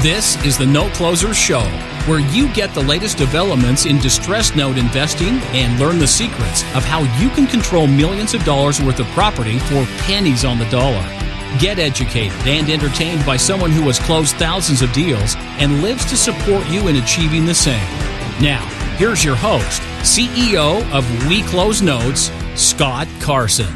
This is the Note Closer Show, where you get the latest developments in distressed note investing and learn the secrets of how you can control millions of dollars worth of property for pennies on the dollar. Get educated and entertained by someone who has closed thousands of deals and lives to support you in achieving the same. Now, here's your host, CEO of We Close Notes, Scott Carson.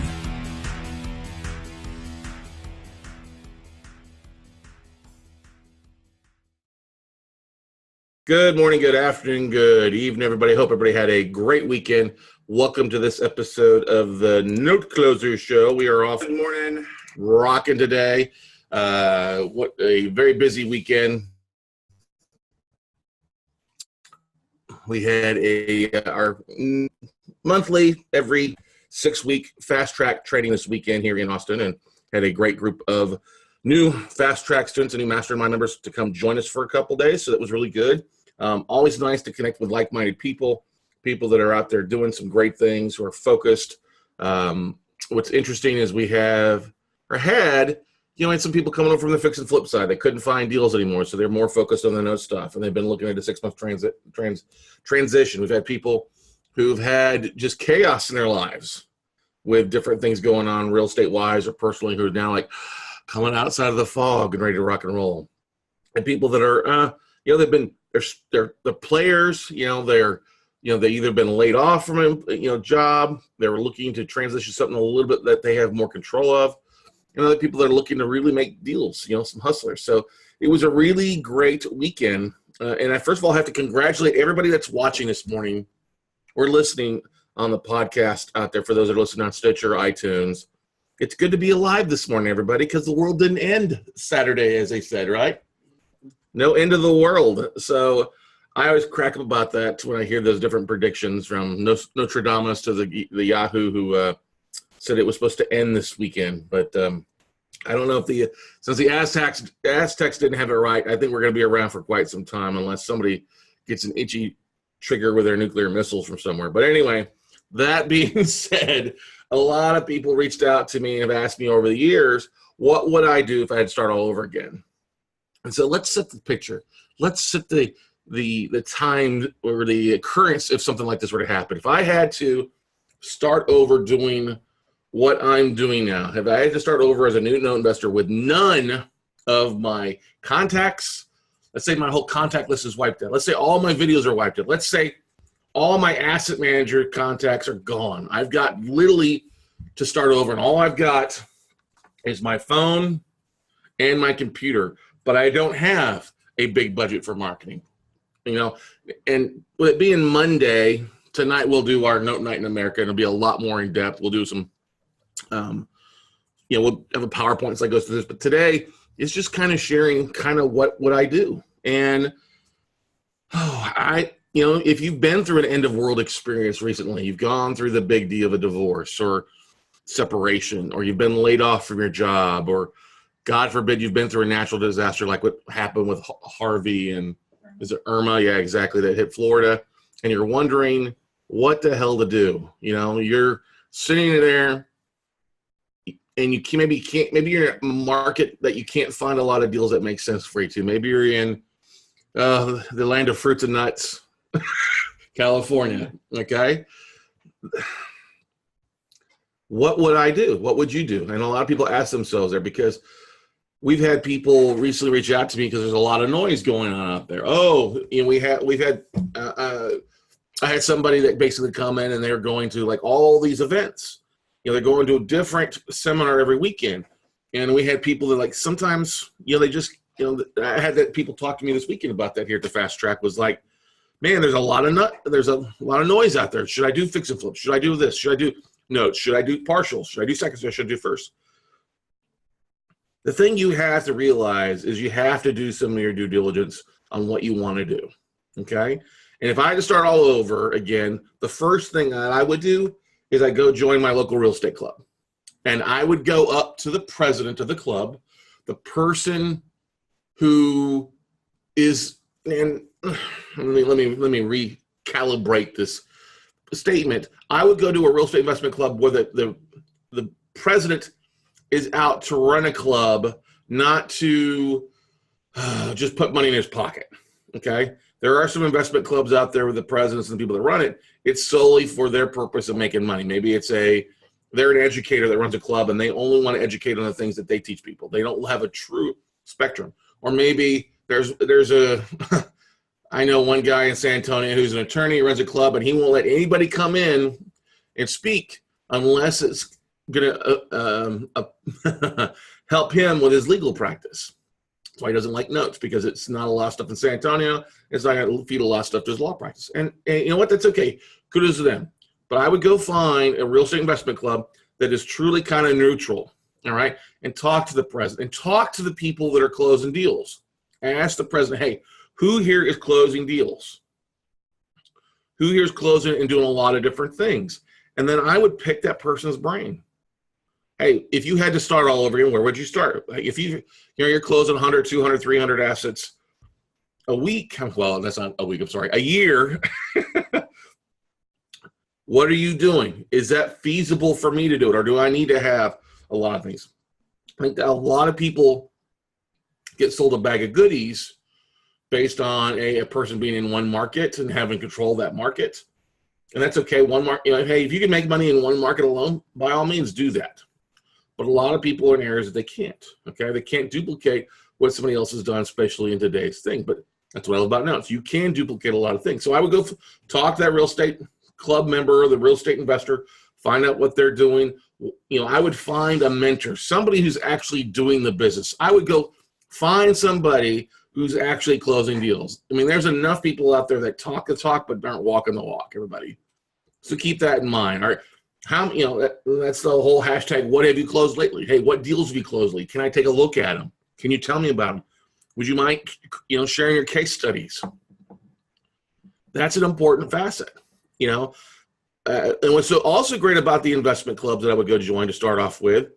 Good morning, good afternoon, good evening, everybody. Hope everybody had a great weekend. Welcome to this episode of the Note Closer Show. We are off. Good morning. Rocking today. What a very busy weekend. We had our monthly, every 6-week fast track training this weekend here in Austin, and had a great group of new fast track students and new Mastermind members to come join us for a couple days. So that was really good. Always nice to connect with like-minded people that are out there doing some great things, who are focused. What's interesting is we had some people coming over from the fix and flip side. They couldn't find deals anymore, so they're more focused on the note stuff, and they've been looking at a 6-month transition. We've had people who've had just chaos in their lives with different things going on, real estate-wise or personally, who are now like coming outside of the fog and ready to rock and roll. And people that are, they're the players, they either been laid off from a job, they were looking to transition something a little bit that they have more control of, and other people that are looking to really make deals, some hustlers. So it was a really great weekend. And I first of all have to congratulate everybody that's watching this morning or listening on the podcast out there. For those that are listening on Stitcher, iTunes, it's good to be alive this morning, everybody, because the world didn't end Saturday, as they said, right? No end of the world. So I always crack up about that when I hear those different predictions from Nostradamus to the Yahoo who said it was supposed to end this weekend. But I don't know if since the Aztecs didn't have it right, I think we're going to be around for quite some time unless somebody gets an itchy trigger with their nuclear missiles from somewhere. But anyway, that being said, a lot of people reached out to me and have asked me over the years, what would I do if I had to start all over again? And so let's set the picture. Let's set the time or the occurrence if something like this were to happen. If I had to start over doing what I'm doing now, if I had to start over as a new note investor with none of my contacts, let's say my whole contact list is wiped out. Let's say all my videos are wiped out. Let's say all my asset manager contacts are gone. I've got literally to start over, and all I've got is my phone and my computer, but I don't have a big budget for marketing, and with it being Monday, tonight we'll do our Note Night in America, and it'll be a lot more in depth. We'll do some, we'll have a PowerPoint that goes through this, but today it's just kind of sharing kind of what I do. And if you've been through an end of world experience recently, you've gone through the big deal of a divorce or separation, or you've been laid off from your job, or God forbid you've been through a natural disaster like what happened with Harvey and is it Irma? Yeah, exactly. That hit Florida. And you're wondering what the hell to do. You're sitting there and maybe you're in a market that you can't find a lot of deals that make sense for you to. Maybe you're in the land of fruits and nuts, California. Okay. What would I do? What would you do? And a lot of people ask themselves there, because we've had people recently reach out to me because there's a lot of noise going on out there. I had somebody that basically come in and they're going to like all these events. They're going to a different seminar every weekend. And we had people that like sometimes, they just, I had that people talk to me this weekend about that here at the Fast Track, was like, man, there's a lot of noise out there. Should I do fix and flip? Should I do this? Should I do notes? Should I do partials? Should I do seconds? Should I do first? The thing you have to realize is you have to do some of your due diligence on what you want to do, okay? And if I had to start all over again, the first thing that I would do is I'd go join my local real estate club. And I would go up to the president of the club, the person who is, and let me recalibrate this statement. I would go to a real estate investment club where the president is out to run a club, not to just put money in his pocket. Okay. There are some investment clubs out there with the presidents and the people that run it. It's solely for their purpose of making money. Maybe they're an educator that runs a club and they only want to educate on the things that they teach people. They don't have a true spectrum. Or maybe I know one guy in San Antonio who's an attorney, runs a club, and he won't let anybody come in and speak unless it's going to help him with his legal practice. That's why he doesn't like notes, because it's not a lot of stuff in San Antonio. It's not going to feed a lot of stuff to his law practice. And you know what? That's okay. Kudos to them. But I would go find a real estate investment club that is truly kind of neutral, all right, and talk to the president and talk to the people that are closing deals. Ask the president, hey, who here is closing deals? Who here is closing and doing a lot of different things? And then I would pick that person's brain. Hey, if you had to start all over again, where would you start? If you're closing 100, 200, 300 assets a week, well, that's not a week, I'm sorry, a year, what are you doing? Is that feasible for me to do it? Or do I need to have a lot of things? I think that a lot of people get sold a bag of goodies based on a person being in one market and having control of that market. And that's okay. One market, hey, if you can make money in one market alone, by all means do that. But a lot of people are in areas that they can't. Okay, they can't duplicate what somebody else has done, especially in today's thing. But that's what I love about notes. You can duplicate a lot of things. So I would go talk to that real estate club member or the real estate investor, find out what they're doing. I would find a mentor, somebody who's actually doing the business. I would go find somebody who's actually closing deals. I mean, there's enough people out there that talk the talk but aren't walking the walk, everybody. So keep that in mind. All right. That's the whole hashtag, what have you closed lately? Hey, what deals have you closed lately? Can I take a look at them? Can you tell me about them? Would you mind, sharing your case studies? That's an important facet, and what's so also great about the investment clubs that I would go join to start off with,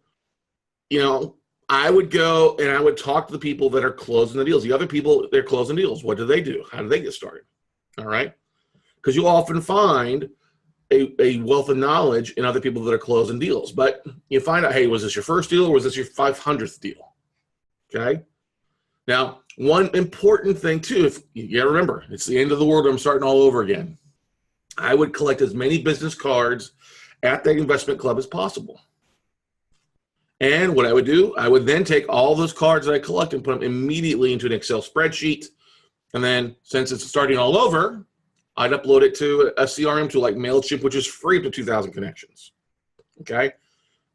I would go and I would talk to the people that are closing the deals. The other people, they're closing deals. What do they do? How do they get started? All right. Because you often find a wealth of knowledge in other people that are closing deals. But you find out, hey, was this your first deal or was this your 500th deal? Okay. Now, one important thing too, if you gotta remember, it's the end of the world. I'm starting all over again. I would collect as many business cards at that investment club as possible. And what I would do, I would then take all those cards that I collect and put them immediately into an Excel spreadsheet. And then since it's starting all over, I'd upload it to a CRM tool like MailChimp, which is free up to 2,000 connections. Okay.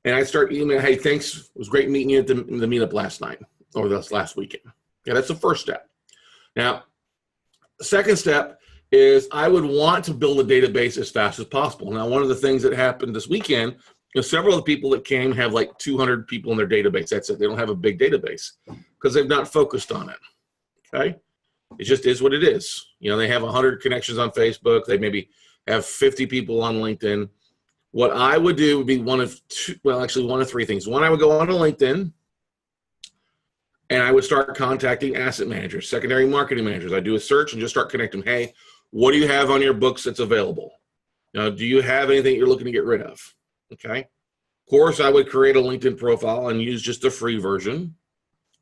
And I start emailing, hey, thanks. It was great meeting you at the meetup last night or this last weekend. Okay. That's the first step. Now, the second step is I would want to build a database as fast as possible. Now, one of the things that happened this weekend, several of the people that came have like 200 people in their database. That's it. They don't have a big database because they've not focused on it. Okay. It just is what it is. They have 100 connections on Facebook. They maybe have 50 people on LinkedIn. What I would do would be one of three things. One, I would go on to LinkedIn and I would start contacting asset managers, secondary marketing managers. I do a search and just start connecting. Hey, what do you have on your books that's available? Do you have anything you're looking to get rid of? Okay. Of course, I would create a LinkedIn profile and use just the free version.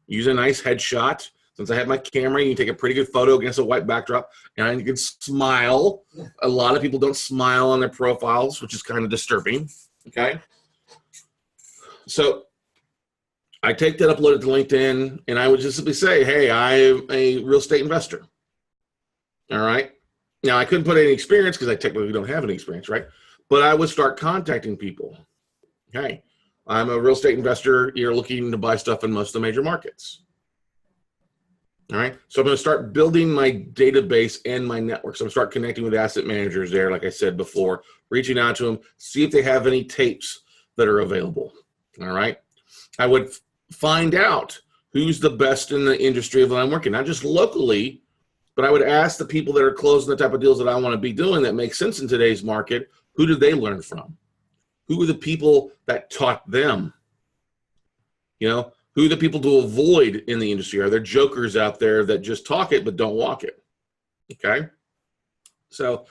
Use a nice headshot. Since I have my camera, you can take a pretty good photo against a white backdrop, and you can smile. A lot of people don't smile on their profiles, which is kind of disturbing. Okay. So I take that, upload it to LinkedIn, and I would just simply say, hey, I'm a real estate investor. All right. Now, I couldn't put any experience because I technically don't have any experience, right? But I would start contacting people. Okay. I'm a real estate investor. You're looking to buy stuff in most of the major markets. All right. So I'm going to start building my database and my network. So I'm going to start connecting with asset managers there, like I said before, reaching out to them, see if they have any tapes that are available. All right. I would find out who's the best in the industry that I'm working, not just locally, but I would ask the people that are closing the type of deals that I want to be doing that make sense in today's market. Who did they learn from? Who are the people that taught them? Who are the people to avoid in the industry? Are there jokers out there that just talk it but don't walk it? Okay. So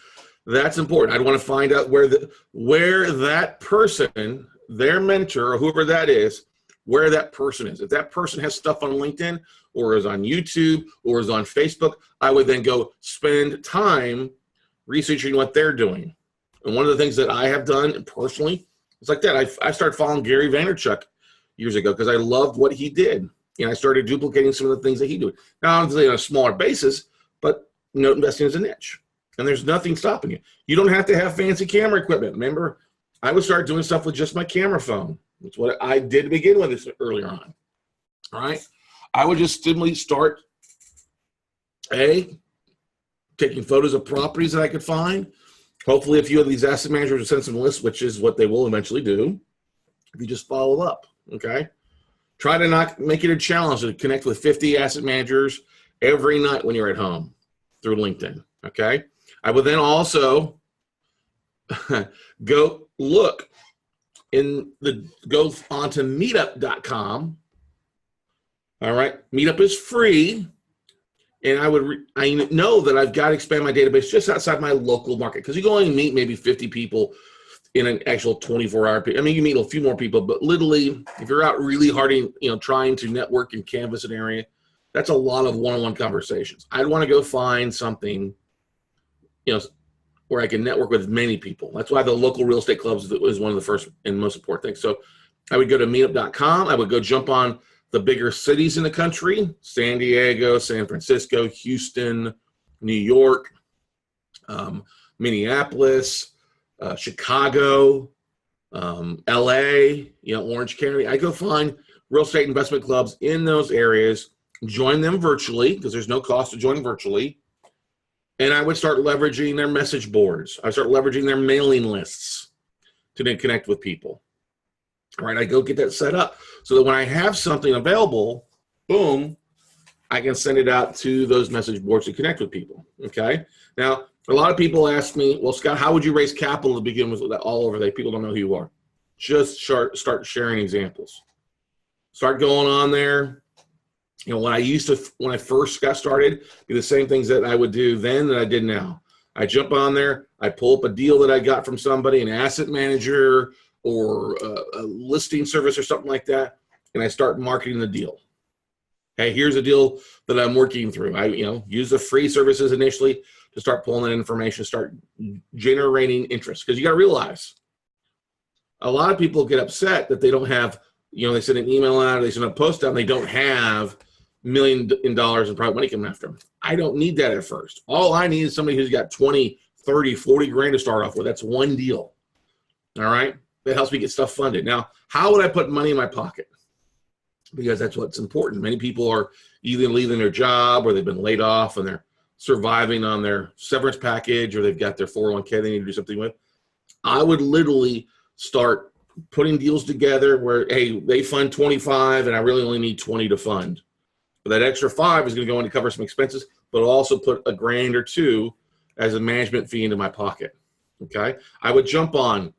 that's important. I'd want to find out where that person, their mentor or whoever that is, where that person is. If that person has stuff on LinkedIn, or is on YouTube, or is on Facebook, I would then go spend time researching what they're doing. And one of the things that I have done personally is like that. I started following Gary Vaynerchuk years ago because I loved what he did. And I started duplicating some of the things that he did. Now, obviously on a smaller basis, but note investing is a niche. And there's nothing stopping you. You don't have to have fancy camera equipment. Remember, I would start doing stuff with just my camera phone. That's what I did to begin with this earlier on. All right. I would just simply start, taking photos of properties that I could find. Hopefully, a few of these asset managers will send some lists, which is what they will eventually do. If you just follow up, okay? Try to not make it a challenge to connect with 50 asset managers every night when you're at home through LinkedIn, okay? I would then also go onto meetup.com. All right, Meetup is free. And I know that I've got to expand my database just outside my local market because you can only meet maybe 50 people in an actual 24-hour period. I mean, you meet a few more people, but literally, if you're out really hard, trying to network and canvas an area, that's a lot of one-on-one conversations. I'd want to go find something, where I can network with many people. That's why the local real estate clubs is one of the first and most important things. So I would go to meetup.com. I would go jump on the bigger cities in the country: San Diego, San Francisco, Houston, New York, Minneapolis, Chicago, LA, Orange County. I go find real estate investment clubs in those areas, join them virtually because there's no cost to join virtually. And I would start leveraging their message boards. I start leveraging their mailing lists to then connect with people. All right, I go get that set up so that when I have something available, boom, I can send it out to those message boards to connect with people, okay? Now, a lot of people ask me, well, Scott, how would you raise capital to begin with all over there? People don't know who you are. Just start sharing examples. Start going on there. When I first got started, be the same things that I would do then that I did now. I jump on there, I pull up a deal that I got from somebody, an asset manager, or a listing service or something like that, and I start marketing the deal. Hey, here's a deal that I'm working through. I use the free services initially to start pulling that information, start generating interest. Because you got to realize, a lot of people get upset that they don't have, they send an email out, or they send a post out, and they don't have $1 million in private money coming after them. I don't need that at first. All I need is somebody who's got 20, 30, 40 grand to start off with. That's one deal. All right? That helps me get stuff funded. Now, how would I put money in my pocket? Because that's what's important. Many people are either leaving their job or they've been laid off and they're surviving on their severance package, or they've got their 401k they need to do something with. I would literally start putting deals together where, hey, they fund 25 and I really only need 20 to fund. But that extra 5 is going to go in to cover some expenses, but I'll also put a grand or two as a management fee into my pocket. Okay. I would jump on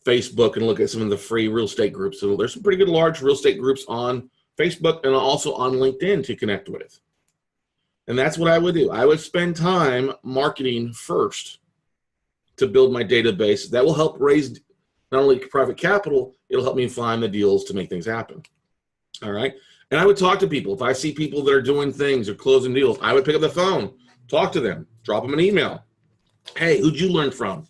Facebook and look at some of the free real estate groups. So there's some pretty good large real estate groups on Facebook and also on LinkedIn to connect with. And that's what I would do. I would spend time marketing first to build my database. That will help raise not only private capital, it'll help me find the deals to make things happen. All right. And I would talk to people. If I see people that are doing things or closing deals, I would pick up the phone, talk to them, drop them an email. Hey, who'd you learn from?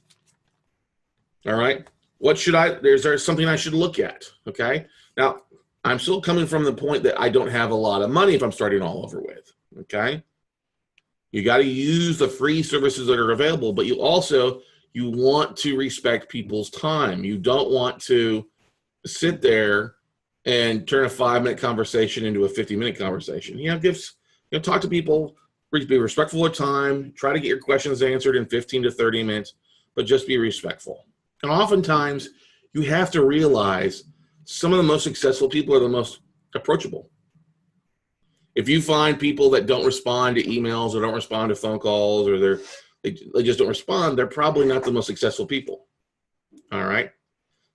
All right. Is there something I should look at? Okay. Now, I'm still coming from the point that I don't have a lot of money if I'm starting all over with. Okay. You got to use the free services that are available, but you want to respect people's time. You don't want to sit there and turn a 5-minute conversation into a 50-minute conversation. Talk to people, be respectful of time, try to get your questions answered in 15 to 30 minutes, but just be respectful. And oftentimes, you have to realize some of the most successful people are the most approachable. If you find people that don't respond to emails or don't respond to phone calls, or they just don't respond, they're probably not the most successful people. All right?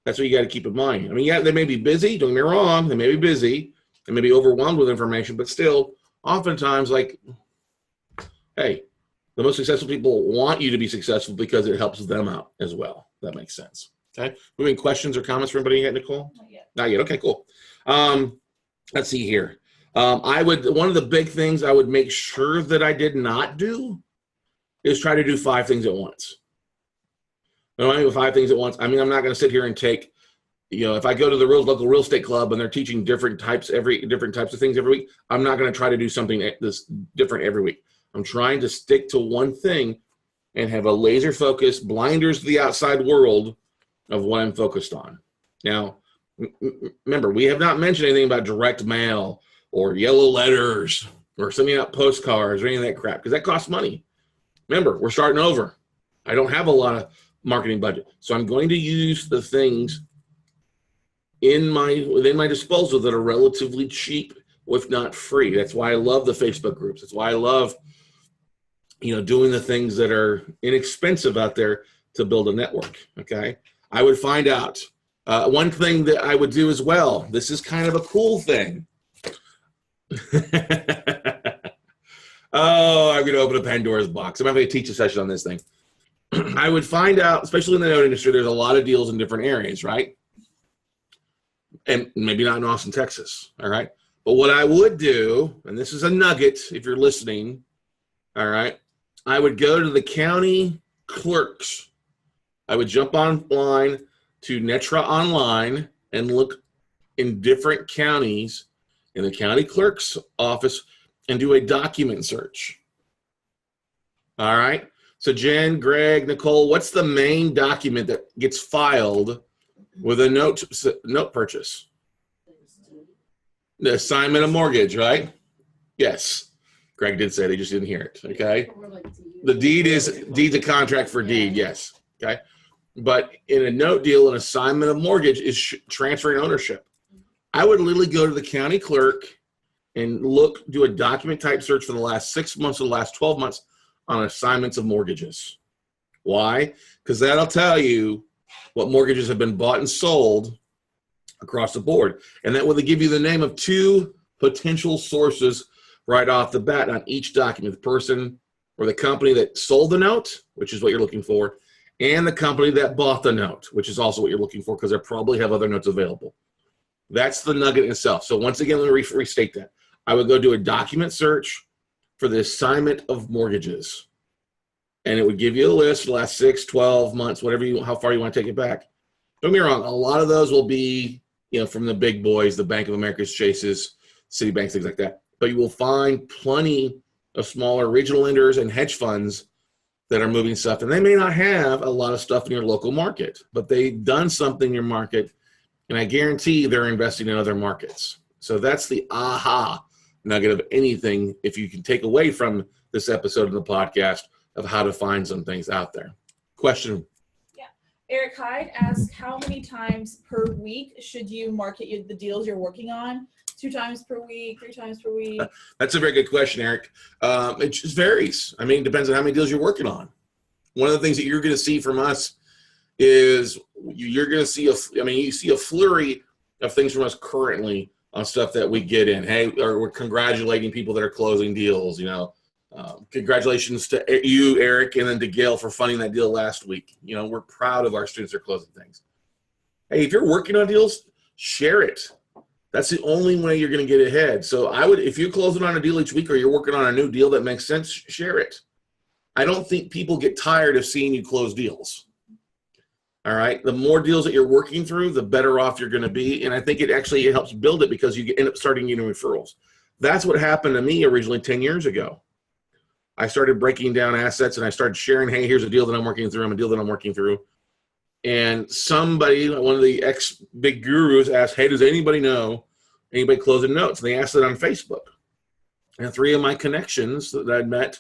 That's what you got to keep in mind. I mean, yeah, they may be busy. Don't get me wrong. They may be busy. They may be overwhelmed with information, but still, oftentimes, hey, the most successful people want you to be successful because it helps them out as well. That makes sense. Okay. We have any questions or comments for anybody yet, Nicole? Not yet. Not yet. Okay, cool. Let's see here. One of the big things I would make sure that I did not do is try to do 5 things at once. When I do 5 things at once, I mean, I'm not going to sit here and take, if I go to the local real estate club and they're teaching different types of things every week, I'm not going to try to do something this different every week. I'm trying to stick to one thing and have a laser focus, blinders to the outside world of what I'm focused on. Now, remember, we have not mentioned anything about direct mail or yellow letters or sending out postcards or any of that crap, because that costs money. Remember, we're starting over. I don't have a lot of marketing budget. So I'm going to use the things within my disposal that are relatively cheap, if not free. That's why I love the Facebook groups. That's why I love, doing the things that are inexpensive out there to build a network. Okay. I would find out. One thing that I would do as well, this is kind of a cool thing. Oh, I'm going to open a Pandora's box. I'm having to teach a session on this thing. I would find out, especially in the note industry, there's a lot of deals in different areas, right? And maybe not in Austin, Texas, all right? But what I would do, and this is a nugget if you're listening, all right, I would go to the county clerks. I would jump online to Netra Online and look in different counties in the county clerk's office and do a document search. All right? So Jen, Greg, Nicole, what's the main document that gets filed with a note purchase? The assignment of mortgage, right? Yes. Greg did say it, he just didn't hear it, okay? The deed's a contract for deed, yes, okay? But in a note deal, an assignment of mortgage is transferring ownership. I would literally go to the county clerk and do a document type search for the last 6 months or the last 12 months on assignments of mortgages. Why? Because that'll tell you what mortgages have been bought and sold across the board. And that will give you the name of 2 potential sources right off the bat on each document, the person or the company that sold the note, which is what you're looking for, and the company that bought the note, which is also what you're looking for because they probably have other notes available. That's the nugget itself. So once again, let me restate that. I would go do a document search for the assignment of mortgages. And it would give you a list for the last 6, 12 months, how far you want to take it back. Don't get me wrong, a lot of those will be, from the big boys, the Bank of America's, Chases, Citibanks, things like that. But you will find plenty of smaller regional lenders and hedge funds that are moving stuff. And they may not have a lot of stuff in your local market, but they've done something in your market. And I guarantee they're investing in other markets. So that's the aha nugget of anything, if you can take away from this episode of the podcast, of how to find some things out there. Question. Yeah. Eric Hyde asks, how many times per week should you market the deals you're working on? 2 times per week, 3 times per week? That's a very good question, Eric. It just varies. I mean, it depends on how many deals you're working on. One of the things that you're going to see from us is you're going to see you see a flurry of things from us currently on stuff that we get in. Hey, or we're congratulating people that are closing deals, congratulations to you, Eric, and then to Gail for funding that deal last week. We're proud of our students that are closing things. Hey, if you're working on deals, share it. That's the only way you're going to get ahead. So if you're closing on a deal each week or you're working on a new deal that makes sense, share it. I don't think people get tired of seeing you close deals. All right. The more deals that you're working through, the better off you're going to be. And I think it helps build it because you end up starting getting referrals. That's what happened to me originally 10 years ago. I started breaking down assets and I started sharing, hey, here's a deal that I'm working through. And somebody, one of the ex-big gurus asked, hey, does anybody know anybody closing notes? And they asked it on Facebook. And 3 of my connections that I'd met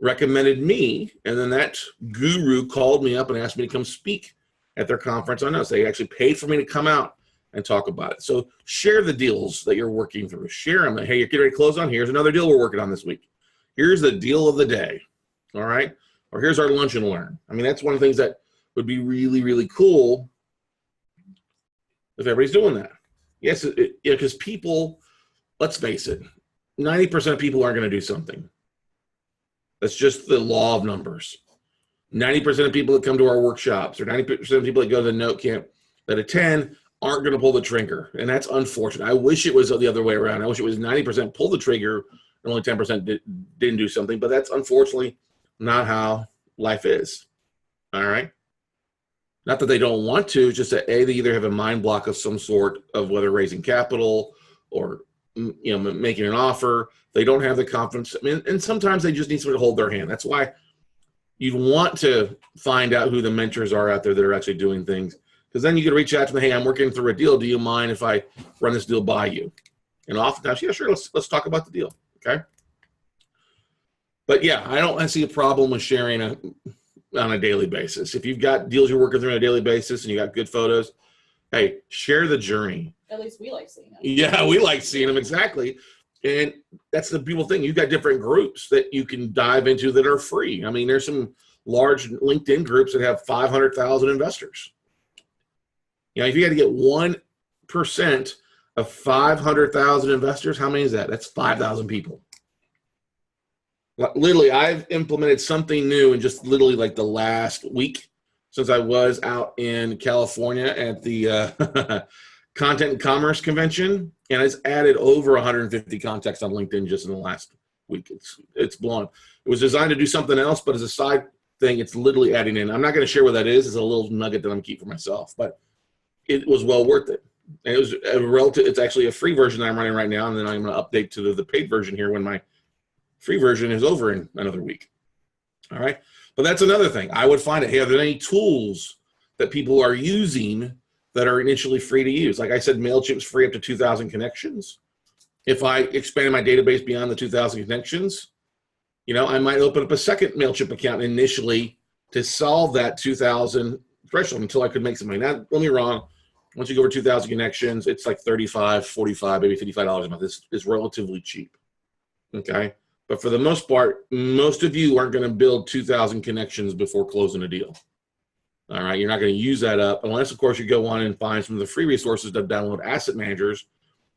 recommended me, and then that guru called me up and asked me to come speak at their conference on notes. They actually paid for me to come out and talk about it. So share the deals that you're working through. Share them. Hey, you're getting ready to close on. Here's another deal we're working on this week. Here's the deal of the day. All right? Or here's our lunch and learn. I mean, that's one of the things that would be really, really cool if everybody's doing that. Yes, because people, let's face it, 90% of people aren't going to do something. That's just the law of numbers. 90% of people that come to our workshops or 90% of people that go to the note camp that attend aren't going to pull the trigger, and that's unfortunate. I wish it was the other way around. I wish it was 90% pull the trigger and only 10% didn't do something, but that's unfortunately not how life is. All right? Not that they don't want to, just that they either have a mind block of some sort of whether raising capital or making an offer. They don't have the confidence. I mean, and sometimes they just need someone to hold their hand. That's why you'd want to find out who the mentors are out there that are actually doing things. Because then you can reach out to them, hey, I'm working through a deal. Do you mind if I run this deal by you? And oftentimes, yeah, sure, let's talk about the deal, okay? But yeah, I see a problem with sharing on a daily basis. If you've got deals you're working through on a daily basis and you got good photos, hey, share the journey. At least we like seeing them. Yeah, we like seeing them, exactly. And that's the beautiful thing. You've got different groups that you can dive into that are free. I mean, there's some large LinkedIn groups that have 500,000 investors. If you got to get 1% of 500,000 investors, how many is that? That's 5,000 people. Literally, I've implemented something new in just literally like the last week since I was out in California at the Content and Commerce Convention, and it's added over 150 contacts on LinkedIn just in the last week. It's blown. It was designed to do something else, but as a side thing, it's literally adding in. I'm not going to share what that is. It's a little nugget that I'm keeping for myself, but it was well worth it. And it was it's actually a free version that I'm running right now, and then I'm going to update to the paid version here when my free version is over in another week. All right. But that's another thing. I would find it, hey, are there any tools that people are using that are initially free to use? Like I said, MailChimp's free up to 2,000 connections. If I expand my database beyond the 2,000 connections, I might open up a second MailChimp account initially to solve that 2,000 threshold until I could make some money. Now, don't get me wrong. Once you go over 2,000 connections, it's like $35, $45, maybe $55 a month. It's relatively cheap. Okay. But for the most part, most of you aren't going to build 2,000 connections before closing a deal. All right, you're not going to use that up unless, of course, you go on and find some of the free resources to download asset managers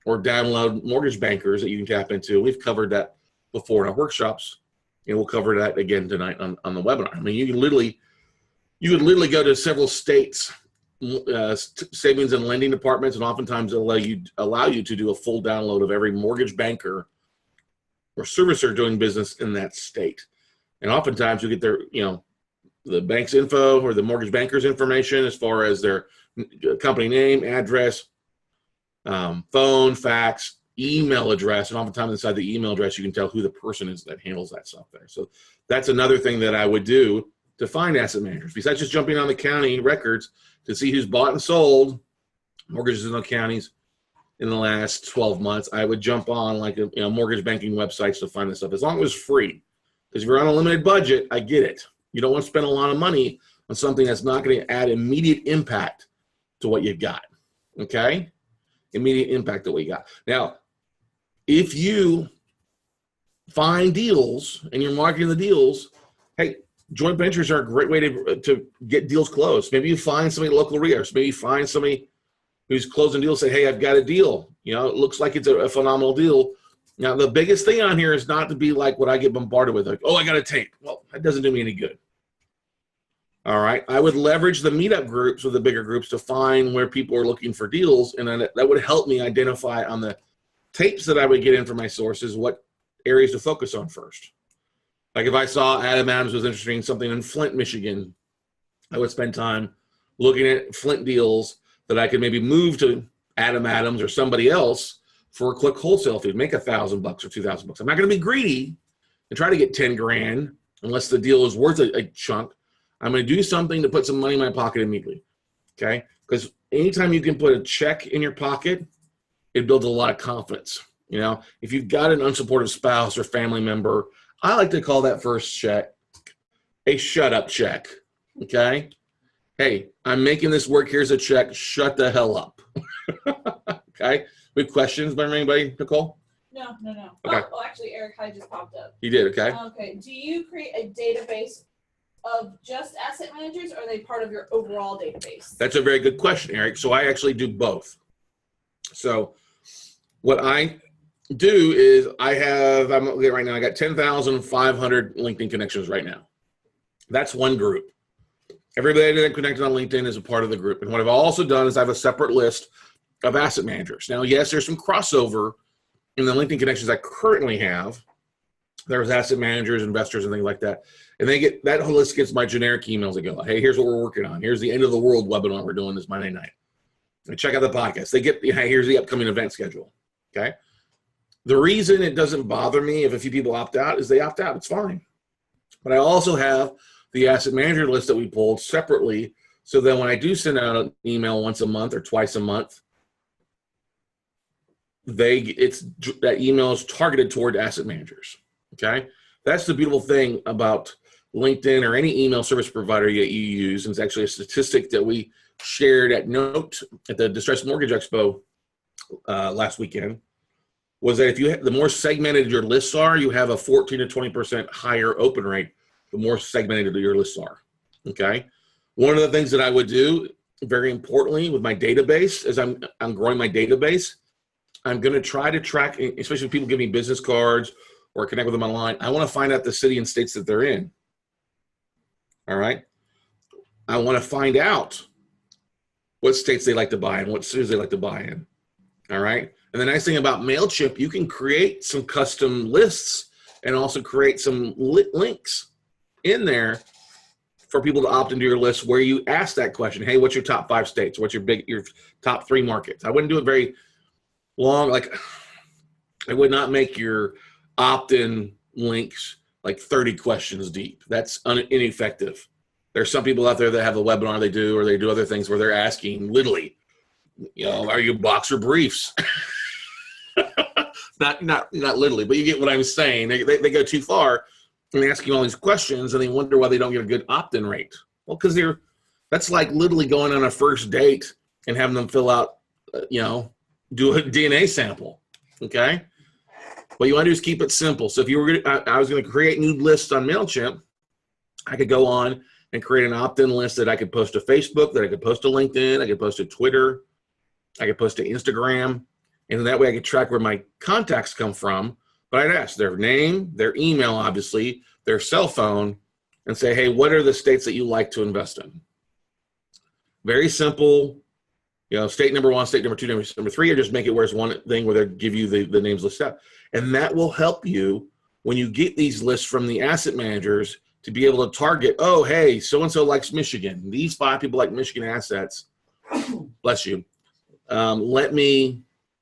or download mortgage bankers that you can tap into. We've covered that before in our workshops, and we'll cover that again tonight on the webinar. I mean, you could literally go to several states' savings and lending departments, and oftentimes allow you to do a full download of every mortgage banker or servicer doing business in that state. And oftentimes you get their, the bank's info or the mortgage banker's information as far as their company name, address, phone, fax, email address. And oftentimes inside the email address, you can tell who the person is that handles that stuff there. So that's another thing that I would do to find asset managers. Besides just jumping on the county records to see who's bought and sold mortgages in the counties in the last 12 months, I would jump on like mortgage banking websites to find this stuff, as long as it's free. Because if you're on a limited budget, I get it. You don't want to spend a lot of money on something that's not going to add immediate impact to what you got. Okay? Immediate impact to what you got. Now, if you find deals and you're marketing the deals, hey, joint ventures are a great way to get deals closed. Maybe you find somebody local REITs. Maybe you find somebody who's closing deals, say, hey, I've got a deal. It looks like it's a phenomenal deal. Now, the biggest thing on here is not to be like what I get bombarded with, like, oh, I got a tape. Well, that doesn't do me any good. All right. I would leverage the meetup groups or the bigger groups to find where people are looking for deals, and then that would help me identify on the tapes that I would get in from my sources what areas to focus on first. Like if I saw Adam Adams was interested in something in Flint, Michigan, I would spend time looking at Flint deals that I could maybe move to Adam Adams or somebody else for a quick wholesale fee, make $1,000 or $2,000. I'm not going to be greedy and try to get 10 grand unless the deal is worth a chunk. I'm going to do something to put some money in my pocket immediately. Okay? Because anytime you can put a check in your pocket, it builds a lot of confidence. If you've got an unsupportive spouse or family member, I like to call that first check a shut up check. Okay? Hey, I'm making this work. Here's a check. Shut the hell up. Okay? We have questions by anybody, Nicole? No. Okay. Oh, actually, Eric Hyde just popped up. You did, okay. Okay. Do you create a database of just asset managers, or are they part of your overall database? That's a very good question, Eric. So I actually do both. So what I do is I'm looking right now, I got 10,500 LinkedIn connections right now. That's one group. Everybody that connected on LinkedIn is a part of the group. And what I've also done is I have a separate list of asset managers. Now, yes, there's some crossover in the LinkedIn connections I currently have. There's asset managers, investors, and things like that. And they get that whole list gets my generic emails that go, hey, here's what we're working on. Here's the end of the world webinar we're doing this Monday night. And check out the podcast. They get, hey, here's the upcoming event schedule. Okay. The reason it doesn't bother me if a few people opt out is they opt out. It's fine. But I also have the asset manager list that we pulled separately. So that when I do send out an email once a month or twice a month, that email is targeted toward asset managers. Okay. That's the beautiful thing about LinkedIn or any email service provider that you use. And it's actually a statistic that we shared at Note at the Distressed Mortgage Expo last weekend, was that if you the more segmented your lists are, you have a 14 to 20% higher open rate, the more segmented your lists are. Okay. One of the things that I would do, very importantly, with my database, as I'm growing my database, I'm going to try to track, especially if people give me business cards or connect with them online. I want to find out the city and states that they're in. All right. I want to find out what states they like to buy in, what cities they like to buy in. All right. And the nice thing about MailChimp, you can create some custom lists and also create some links in there for people to opt into your list where you ask that question. Hey, what's your top 5 states? What's your top 3 markets? I wouldn't do it very long. Like, I would not make your opt-in links like 30 questions deep. That's ineffective. There's some people out there that have a webinar they do, or they do other things where they're asking literally, are you boxer briefs? not literally, but you get what I'm saying. They go too far and they ask you all these questions and they wonder why they don't get a good opt-in rate. Well, because that's like literally going on a first date and having them fill out, do a DNA sample. Okay. What you want to do is keep it simple. So if you were I was going to create new lists on MailChimp, I could go on and create an opt-in list that I could post to Facebook, that I could post to LinkedIn, I could post to Twitter, I could post to Instagram, and that way I could track where my contacts come from. But I'd ask their name, their email, obviously, their cell phone, and say, hey, what are the states that you like to invest in? Very simple. State number 1, state number 2, number 3, or just make it where it's one thing where they give you the names listed out. And that will help you when you get these lists from the asset managers to be able to target, oh, hey, so-and-so likes Michigan. These 5 people like Michigan assets. Bless you. Let me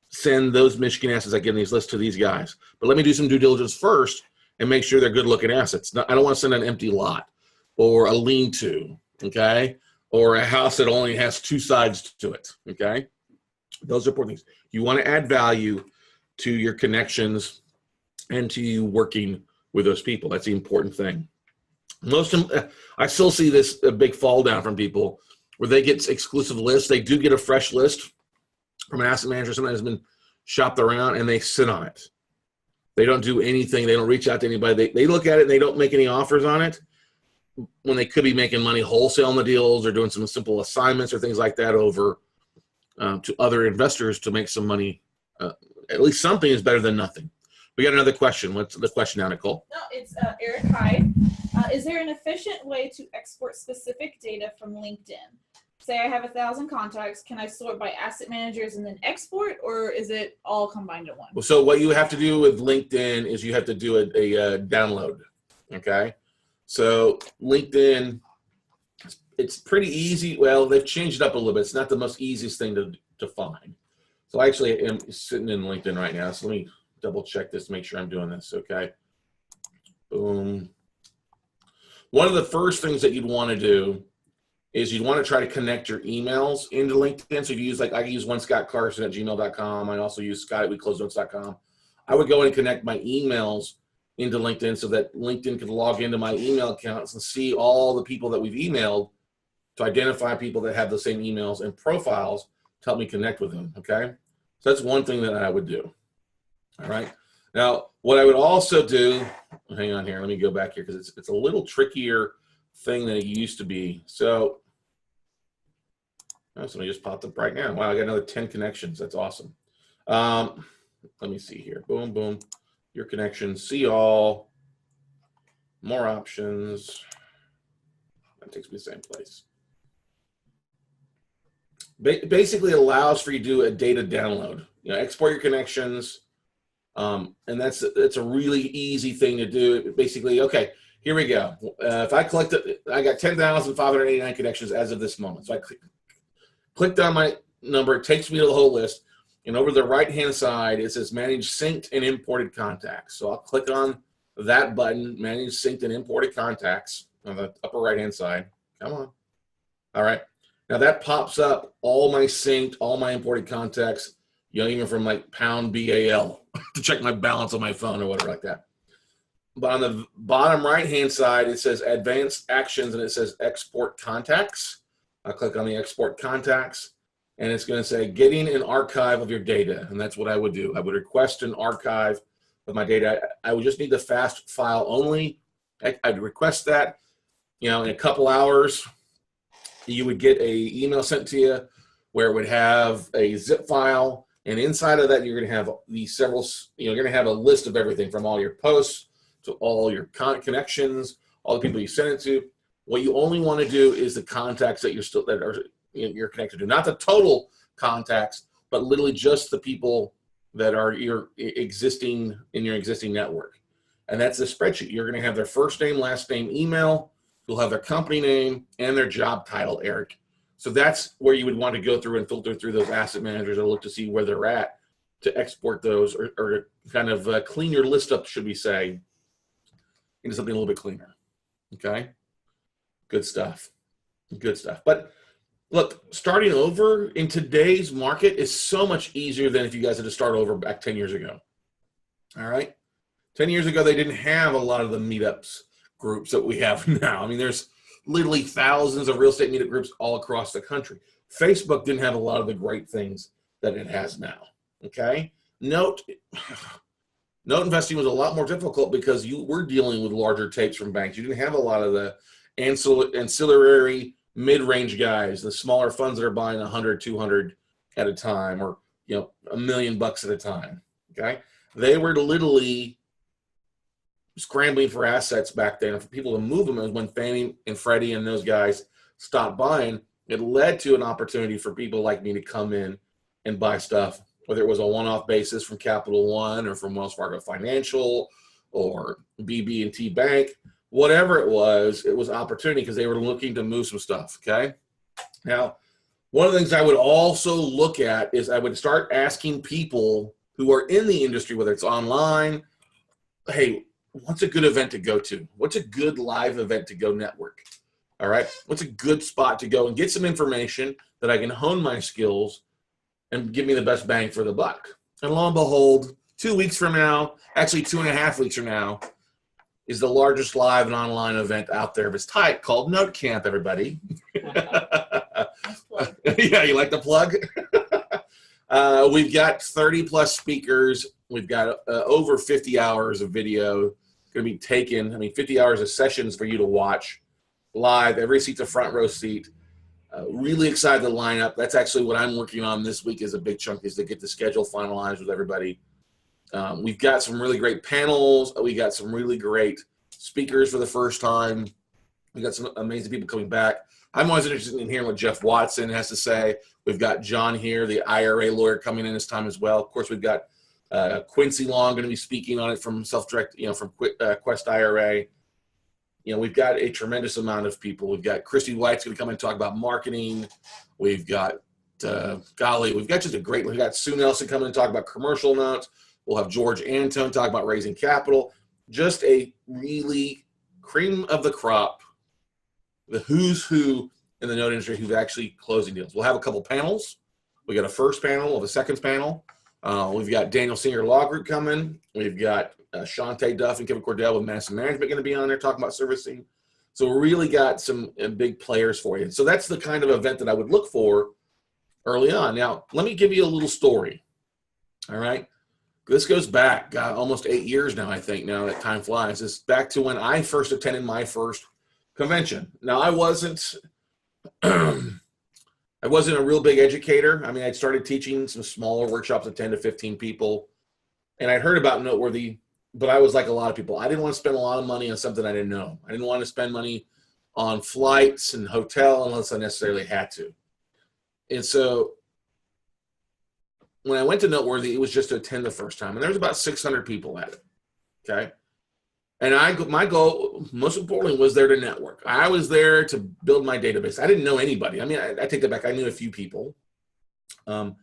send those Michigan assets I get in these lists to these guys. But let me do some due diligence first and make sure they're good-looking assets. I don't want to send an empty lot or a lean-to, okay, or a house that only has 2 sides to it, okay? Those are important things. You want to add value to your connections and to you working with those people. That's the important thing. I still see this a big fall down from people where they get exclusive lists. They do get a fresh list from an asset manager, somebody has been shopped around, and they sit on it. They don't do anything. They don't reach out to anybody. They look at it and they don't make any offers on it when they could be making money wholesale on the deals or doing some simple assignments or things like that over to other investors to make some money. At least something is better than nothing. We got another question. What's the question now, Nicole? No, it's Eric Hyde. Is there an efficient way to export specific data from LinkedIn? Say I have 1,000 contacts. Can I sort by asset managers and then export, or is it all combined at once? So what you have to do with LinkedIn is you have to do a download. Okay. So LinkedIn, it's pretty easy. Well, they've changed it up a little bit. It's not the most easiest thing to find. So I actually am sitting in LinkedIn right now. So let me double check this to make sure I'm doing this. Okay. Boom. One of the first things that you'd want to do is you'd want to try to connect your emails into LinkedIn. So if you use, I can use onescottcarson@gmail.com. I also use scott@weclosenotes.com. I would go in and connect my emails into LinkedIn so that LinkedIn could log into my email accounts and see all the people that we've emailed to identify people that have the same emails and profiles to help me connect with them, okay? So that's one thing that I would do, all right? Now, what I would also do, hang on here, let me go back here because it's a little trickier thing than it used to be. So, somebody just popped up right now. Wow, I got another 10 connections. That's awesome. Let me see here. Boom, boom. Your connections. See all. More options. That takes me to the same place. Basically allows for you to do a data download. Export your connections, and that's a really easy thing to do. Basically, okay, here we go. If I collected, I got 10,589 connections as of this moment. So I clicked on my number, it takes me to the whole list, and over the right-hand side, it says Manage Synced and Imported Contacts. So I'll click on that button, Manage Synced and Imported Contacts, on the upper right-hand side. Come on. All right. Now that pops up all my synced, all my imported contacts, even from like pound BAL to check my balance on my phone or whatever like that. But on the bottom right-hand side, it says Advanced Actions, and it says Export Contacts. I click on the Export Contacts, and it's going to say Getting an Archive of your data, and that's what I would do. I would request an archive of my data. I would just need the fast file only. I'd request that. In a couple hours, you would get a email sent to you where it would have a zip file, and inside of that, you're going to have these several. You're going to have a list of everything from all your posts to all your connections, all the people you send it to. What you only want to do is the contacts that you're connected to, not the total contacts, but literally just the people that are in your existing network. And that's the spreadsheet. You're going to have their first name, last name, email. You'll have their company name and their job title, Eric. So that's where you would want to go through and filter through those asset managers and look to see where they're at to export those or kind of clean your list up, should we say, into something a little bit cleaner. Okay? Good stuff. Good stuff. But look, starting over in today's market is so much easier than if you guys had to start over back 10 years ago. All right? 10 years ago, they didn't have a lot of the meetups groups that we have now. There's literally thousands of real estate meetup groups all across the country. Facebook didn't have a lot of the great things that it has now. Okay? Note investing was a lot more difficult because you were dealing with larger tapes from banks. You didn't have a lot of the ancillary mid-range guys, the smaller funds that are buying 100, 200 at a time, or $1 million at a time. Okay? They were literally scrambling for assets back then, and for people to move them. Is when Fannie and Freddie and those guys stopped buying, it led to an opportunity for people like me to come in and buy stuff, whether it was a one-off basis from Capital One or from Wells Fargo Financial or BB&T Bank, whatever it was opportunity because they were looking to move some stuff. Okay. Now, one of the things I would also look at is I would start asking people who are in the industry, whether it's online, hey, what's a good event to go to? What's a good live event to go network? All right. What's a good spot to go and get some information that I can hone my skills and give me the best bang for the buck? And lo and behold, 2 weeks from now, actually 2.5 weeks from now, is the largest live and online event out there of its type called Note Camp, everybody. Yeah, you like the plug? We've got 30 plus speakers. We've got over 50 hours of video going to be taken. 50 hours of sessions for you to watch live. Every seat's a front row seat. Really excited to line up. That's actually what I'm working on this week is a big chunk, is to get the schedule finalized with everybody. We've got some really great panels. We got some really great speakers for the first time. We got some amazing people coming back. I'm always interested in hearing what Jeff Watson has to say. We've got John here, the IRA lawyer, coming in this time as well. Of course, we've got Quincy Long going to be speaking on it from Self-Direct, from Quest IRA. We've got a tremendous amount of people. We've got Christy White's going to come and talk about marketing. We've got, we've got just we've got Sue Nelson coming and talk about commercial notes. We'll have George Antone talk about raising capital. Just a really cream of the crop, the who's who in the note industry who's actually closing deals. We'll have a couple panels. We got a first panel, we'll have a second panel. We've got Daniel Senior Law Group coming. We've got Shantae Duff and Kevin Cordell with Mastermind Management going to be on there talking about servicing. So we really got some big players for you. So that's the kind of event that I would look for early on. Now, let me give you a little story. All right. This goes back almost 8 years now, I think, now that time flies. It's back to when I first attended my first convention. Now, I wasn't a real big educator. I'd started teaching some smaller workshops of 10 to 15 people, and I'd heard about Noteworthy, but I was like a lot of people. I didn't want to spend a lot of money on something I didn't know. I didn't want to spend money on flights and hotel unless I necessarily had to. And so when I went to Noteworthy, it was just to attend the first time. And there was about 600 people at it, okay? And my goal, most importantly, was there to network. I was there to build my database. I didn't know anybody. I mean, I take that back. I knew a few people. And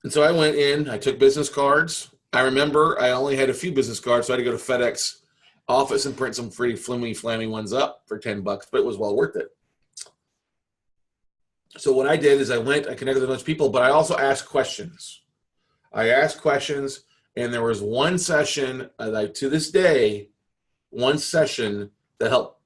so I went in. I took business cards. I remember I only had a few business cards, so I had to go to FedEx office and print some pretty flammy ones up for $10, but it was well worth it. So what I did is I connected with a bunch of people, but I also asked questions. I asked questions, and there was one session, to this day, one session that helped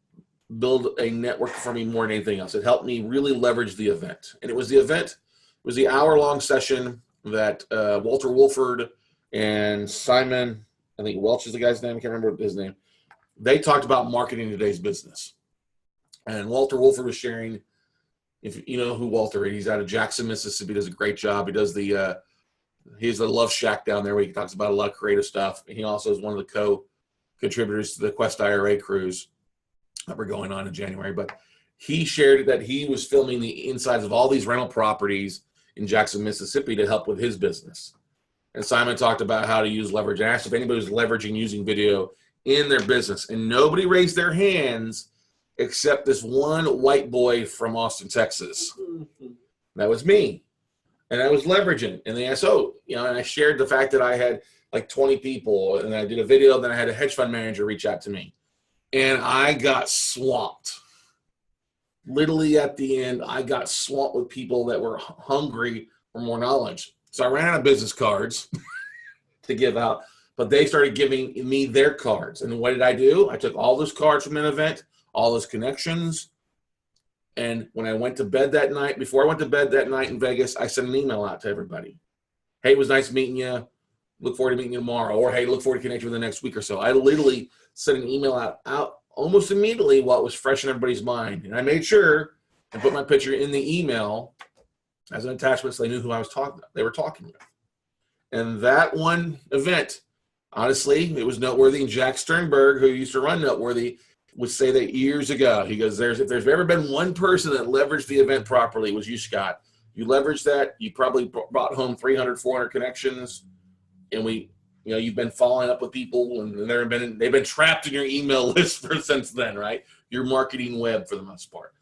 build a network for me more than anything else. It helped me really leverage the event. And it was the hour-long session that Walter Wolford and Simon, I think Welch is the guy's name, I can't remember his name, they talked about marketing today's business. And Walter Wolford was sharing, if you know who Walter is, he's out of Jackson, Mississippi, does a great job. He does he's the Love Shack down there where he talks about a lot of creative stuff. And he also is one of the co-contributors to the Quest IRA cruise that we're going on in January. But he shared that he was filming the insides of all these rental properties in Jackson, Mississippi to help with his business. And Simon talked about how to use leverage. I asked if anybody was leveraging using video in their business. And nobody raised their hands except this one white boy from Austin, Texas. That was me. And I was leveraging. And they asked, and I shared the fact that I had like 20 people, and I did a video, then I had a hedge fund manager reach out to me. And I got swamped. Literally at the end, I got swamped with people that were hungry for more knowledge. So I ran out of business cards to give out, but they started giving me their cards. And what did I do? I took all those cards from an event, all those connections. And when I went to bed that night, before I went to bed that night in Vegas, I sent an email out to everybody. Hey, it was nice meeting you. Look forward to meeting you tomorrow. Or, hey, look forward to connecting with you in the next week or so. I literally sent an email out almost immediately while it was fresh in everybody's mind. And I made sure I put my picture in the email as an attachment so they knew who they were talking with. And that one event, honestly, it was Noteworthy. And Jack Sternberg, who used to run Noteworthy, would say that years ago. He goes, if there's ever been one person that leveraged the event properly, it was you, Scott. You leveraged that. You probably brought home 300, 400 connections. And you've been following up with people, and they've been trapped in your email list since then, right? Your marketing web for the most part.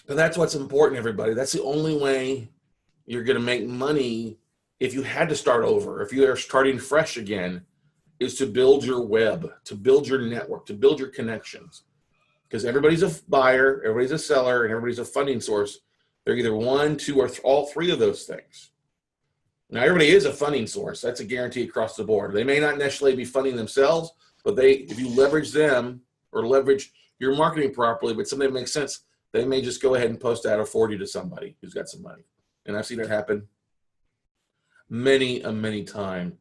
But that's what's important, everybody. That's the only way you're going to make money if you had to start over, if you are starting fresh again, is to build your web, to build your network, to build your connections. Because everybody's a buyer, everybody's a seller, and everybody's a funding source. They're either one, two, or all three of those things. Now, everybody is a funding source. That's a guarantee across the board. They may not necessarily be funding themselves, but if you leverage them or leverage your marketing properly, but something that makes sense, they may just go ahead and post that or forward you to somebody who's got some money. And I've seen that happen many times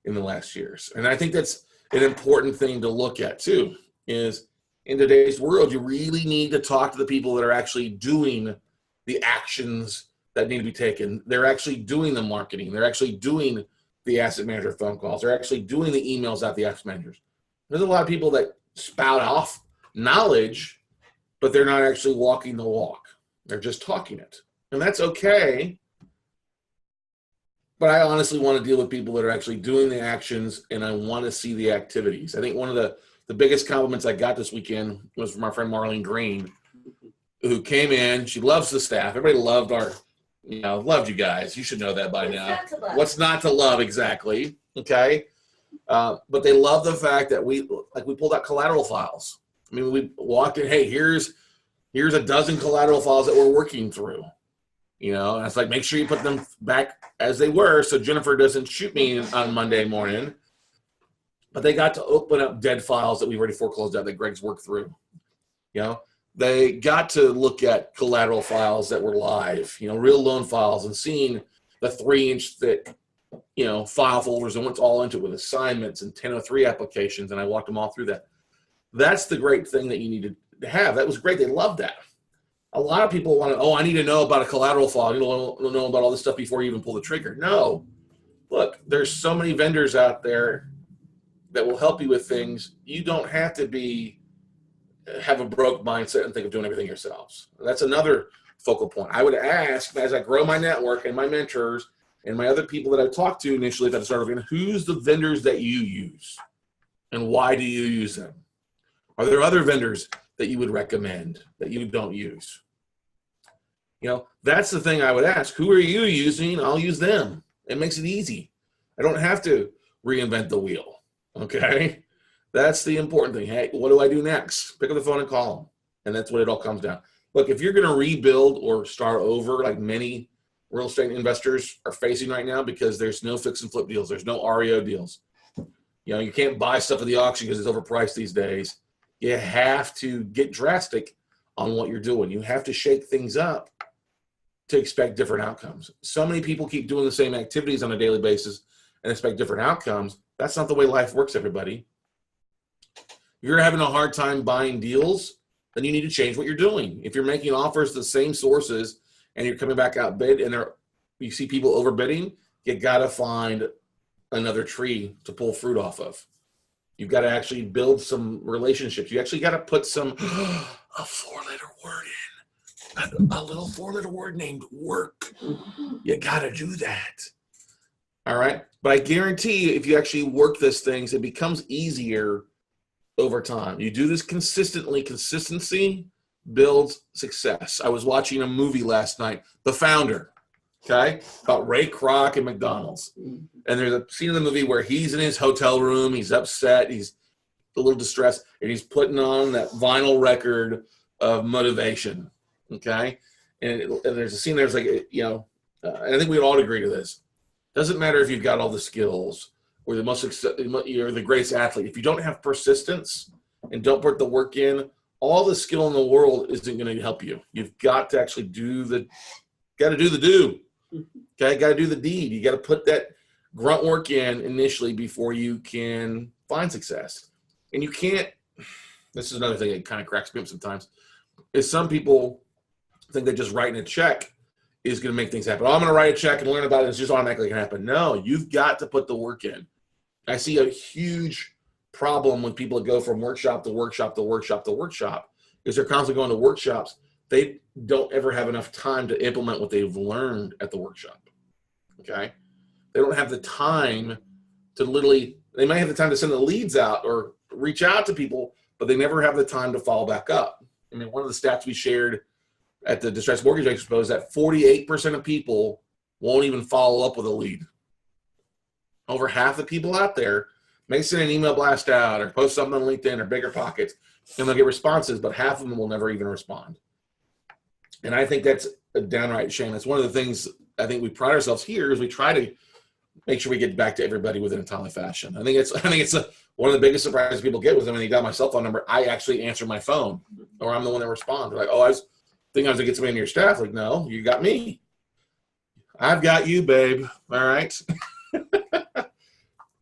in the last years. And I think that's an important thing to look at too, is in today's world, you really need to talk to the people that are actually doing the actions that need to be taken. They're actually doing the marketing. They're actually doing the asset manager phone calls. They're actually doing the emails out the asset managers. There's a lot of people that spout off knowledge, but they're not actually walking the walk. They're just talking it. And that's okay. But I honestly want to deal with people that are actually doing the actions, and I want to see the activities. I think one of the biggest compliments I got this weekend was from our friend Marlene Green, who came in. She loves the staff. Everybody loved loved you guys. You should know that by now. What's not to love, exactly. Okay. But they love the fact that we pulled out collateral files. I mean, we walked in, hey, here's a dozen collateral files that we're working through. And it's like, make sure you put them back as they were so Jennifer doesn't shoot me on Monday morning. But they got to open up dead files that we've already foreclosed out that Greg's worked through. They got to look at collateral files that were live, real loan files, and seeing the 3-inch thick, file folders and what's all into it with assignments and 1003 applications. And I walked them all through that. That's the great thing that you need to have. That was great. They loved that. A lot of people want to, I need to know about a collateral file. You don't know about all this stuff before you even pull the trigger. No. Look, there's so many vendors out there that will help you with things. You don't have to be have a broke mindset and think of doing everything yourselves. That's another focal point. I would ask, as I grow my network and my mentors and my other people that I talked to initially at the start of it, who's the vendors that you use and why do you use them? Are there other vendors that you would recommend that you don't use? That's the thing I would ask. Who are you using? I'll use them. It makes it easy. I don't have to reinvent the wheel. Okay? That's the important thing. Hey, what do I do next? Pick up the phone and call them. And that's what it all comes down. Look, if you're going to rebuild or start over, like many real estate investors are facing right now, because there's no fix and flip deals, there's no REO deals. You can't buy stuff at the auction because it's overpriced these days. You have to get drastic on what you're doing. You have to shake things up to expect different outcomes. So many people keep doing the same activities on a daily basis and expect different outcomes. That's not the way life works, everybody. If you're having a hard time buying deals, then you need to change what you're doing. If you're making offers to the same sources and you're coming back out bid and you see people overbidding, you got to find another tree to pull fruit off of. You've got to actually build some relationships. You actually got to put a 4-letter word in, a little 4-letter word named work. You got to do that. All right. But I guarantee you, if you actually work these things, it becomes easier over time. You do this consistently. Consistency builds success. I was watching a movie last night, The Founder, okay, about Ray Kroc and McDonald's. And there's a scene in the movie where he's in his hotel room, he's upset, he's a little distressed, and he's putting on that vinyl record of motivation, okay? And there's a scene there's like, and I think we would all agree to this. Doesn't matter if you've got all the skills or you're the greatest athlete. If you don't have persistence and don't put the work in, all the skill in the world isn't going to help you. You've got to actually do the do. Okay, got to do the deed. You got to put that grunt work in initially before you can find success. And you can't, this is another thing that kind of cracks me up sometimes, is some people think that just writing a check is going to make things happen. Oh, I'm going to write a check and learn about it. It's just automatically going to happen. No, you've got to put the work in. I see a huge problem when people go from workshop to workshop to workshop to workshop because they're constantly going to workshops. They don't ever have enough time to implement what they've learned at the workshop. Okay? They don't have the time to they might have the time to send the leads out or reach out to people, but they never have the time to follow back up. I mean, one of the stats we shared at the Distressed Mortgage Expo is that 48% of people won't even follow up with a lead. Over half the people out there may send an email blast out or post something on LinkedIn or Bigger Pockets, and they'll get responses, but half of them will never even respond. And I think that's a downright shame. That's one of the things I think we pride ourselves here is we try to make sure we get back to everybody within a timely fashion. I think it's one of the biggest surprises people get was when they got my cell phone number, I actually answer my phone, or I'm the one that responds. They're like, oh, I was thinking I was going to get somebody in your staff. Like, no, you got me. I've got you, babe. All right.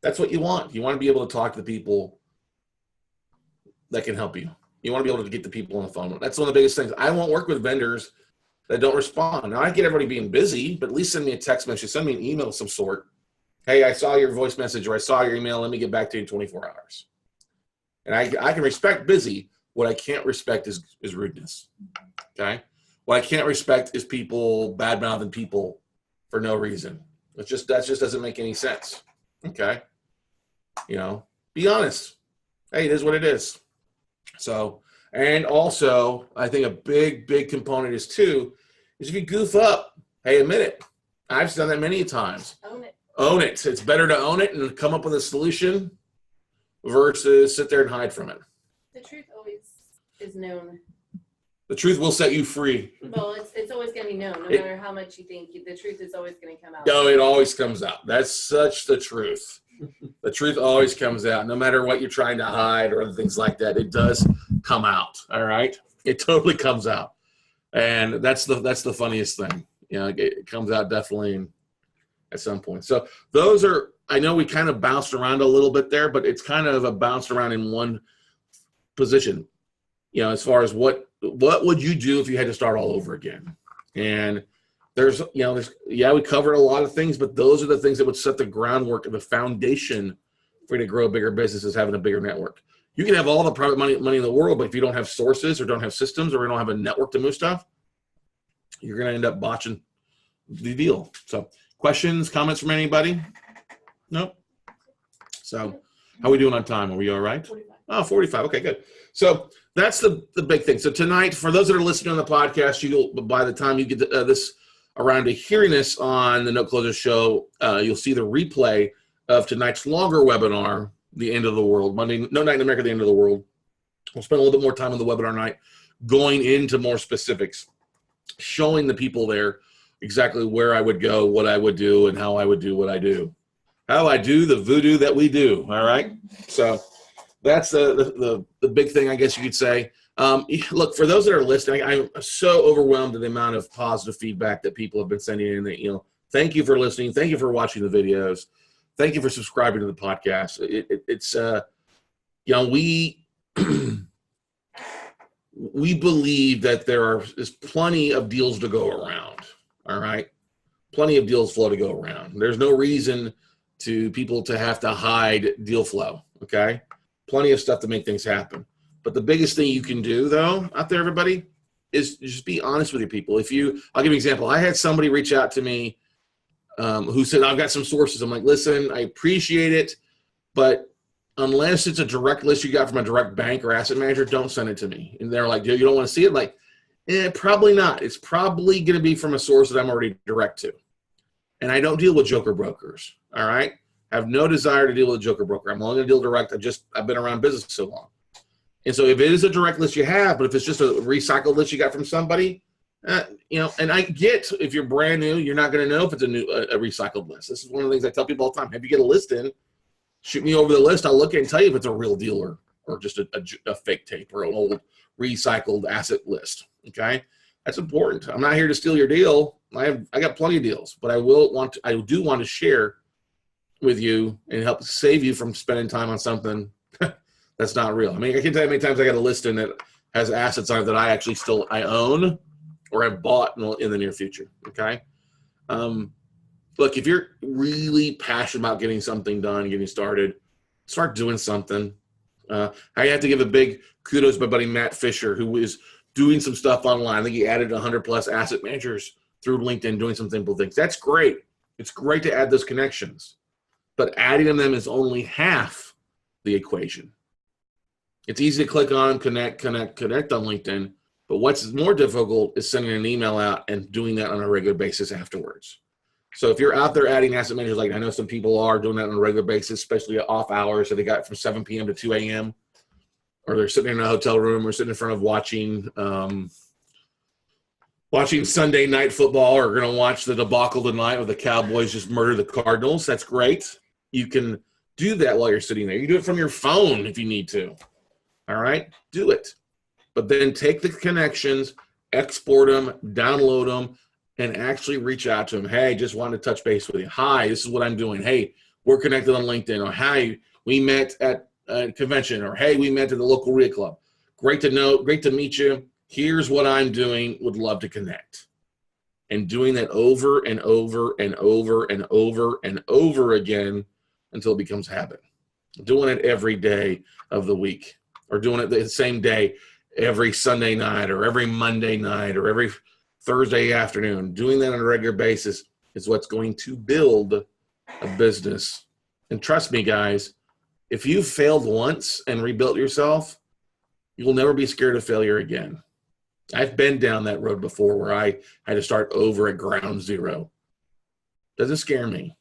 That's what you want. You want to be able to talk to the people that can help you. You want to be able to get the people on the phone. That's one of the biggest things. I won't work with vendors that don't respond. Now, I get everybody being busy, but at least send me a text message. Send me an email of some sort. Hey, I saw your voice message or I saw your email. Let me get back to you in 24 hours. And I can respect busy. What I can't respect is rudeness. Okay? What I can't respect is people bad-mouthing people for no reason. That just doesn't make any sense. Okay? Be honest. Hey, it is what it is. So, and also, I think a big component is if you goof up, hey, admit it. I've done that many times. Own it. It's better to own it and come up with a solution versus sit there and hide from it. The truth always is known. The truth will set you free. Well, it's always going to be known, no matter how much you think. The truth is always going to come out. No, it always comes out. That's such the truth. The truth always comes out, no matter what you're trying to hide or other things like that. It does come out. All right, it totally comes out, and that's the funniest thing. It comes out definitely at some point. So those are. I know we kind of bounced around a little bit there, but it's kind of a bounced around in one position. As far as what would you do if you had to start all over again? And we covered a lot of things, but those are the things that would set the groundwork and the foundation for you to grow a bigger business is having a bigger network. You can have all the private money in the world, but if you don't have sources or don't have systems or you don't have a network to move stuff, you're going to end up botching the deal. So questions, comments from anybody? No? So how are we doing on time? Are we all right? 45. Oh, 45. Okay, good. So that's the big thing. So tonight, for those that are listening on the podcast, by the time you get this around to hearing this on the Note Closer show, you'll see the replay of tonight's longer webinar, The End of the World, Monday, No Night in America, The End of the World. We'll spend a little bit more time on the webinar night going into more specifics, showing the people there exactly where I would go, what I would do, and how I would do what I do. How I do the voodoo that we do, all right? So that's the big thing, I guess you could say. Look, for those that are listening, I'm so overwhelmed at the amount of positive feedback that people have been sending in. That, thank you for listening. Thank you for watching the videos. Thank you for subscribing to the podcast. It's we believe that there is plenty of deals to go around. All right, plenty of deals flow to go around. There's no reason to people to have to hide deal flow. Okay, plenty of stuff to make things happen. But the biggest thing you can do, though, out there, everybody, is just be honest with your people. I'll give you an example. I had somebody reach out to me who said, I've got some sources. I'm like, listen, I appreciate it, but unless it's a direct list you got from a direct bank or asset manager, don't send it to me. And they're like, you don't want to see it? Like, probably not. It's probably going to be from a source that I'm already direct to. And I don't deal with joker brokers, all right? I have no desire to deal with a joker broker. I'm only going to deal direct. I've been around business so long. And so if it is a direct list you have, but if it's just a recycled list you got from somebody, and I get if you're brand new, you're not going to know if it's a recycled list. This is one of the things I tell people all the time. If you get a list in, shoot me over the list. I'll look at it and tell you if it's a real deal or just a fake tape or an old recycled asset list. Okay, that's important. I'm not here to steal your deal. I got plenty of deals, but I do want to share with you and help save you from spending time on something that's not real. I mean, I can tell you how many times I got a listing that has assets on it that I actually I own or have bought in the near future, okay? Look, if you're really passionate about getting something done, getting started, start doing something. I have to give a big kudos to my buddy Matt Fisher, who is doing some stuff online. I think he added 100+ asset managers through LinkedIn doing some simple things. That's great. It's great to add those connections. But adding them is only half the equation. It's easy to click on, connect on LinkedIn, but what's more difficult is sending an email out and doing that on a regular basis afterwards. So if you're out there adding asset managers, like I know some people are doing that on a regular basis, especially at off hours, so they got from 7 p.m. to 2 a.m., or they're sitting in a hotel room or sitting in front of watching Sunday night football, or going to watch the debacle tonight where the Cowboys just murder the Cardinals. That's great. You can do that while you're sitting there. You do it from your phone if you need to. All right, do it. But then take the connections, export them, download them, and actually reach out to them. Hey, just wanted to touch base with you. Hi, this is what I'm doing. Hey, we're connected on LinkedIn. Or hi, we met at a convention. Or hey, we met at the local RIA club. Great to know. Great to meet you. Here's what I'm doing. Would love to connect. And doing that over and over and over and over and over again until it becomes habit. Doing it every day of the week. Or doing it the same day every Sunday night or every Monday night or every Thursday afternoon. Doing that on a regular basis is what's going to build a business. And trust me, guys, if you failed once and rebuilt yourself, you'll never be scared of failure again. I've been down that road before where I had to start over at ground zero. Doesn't scare me.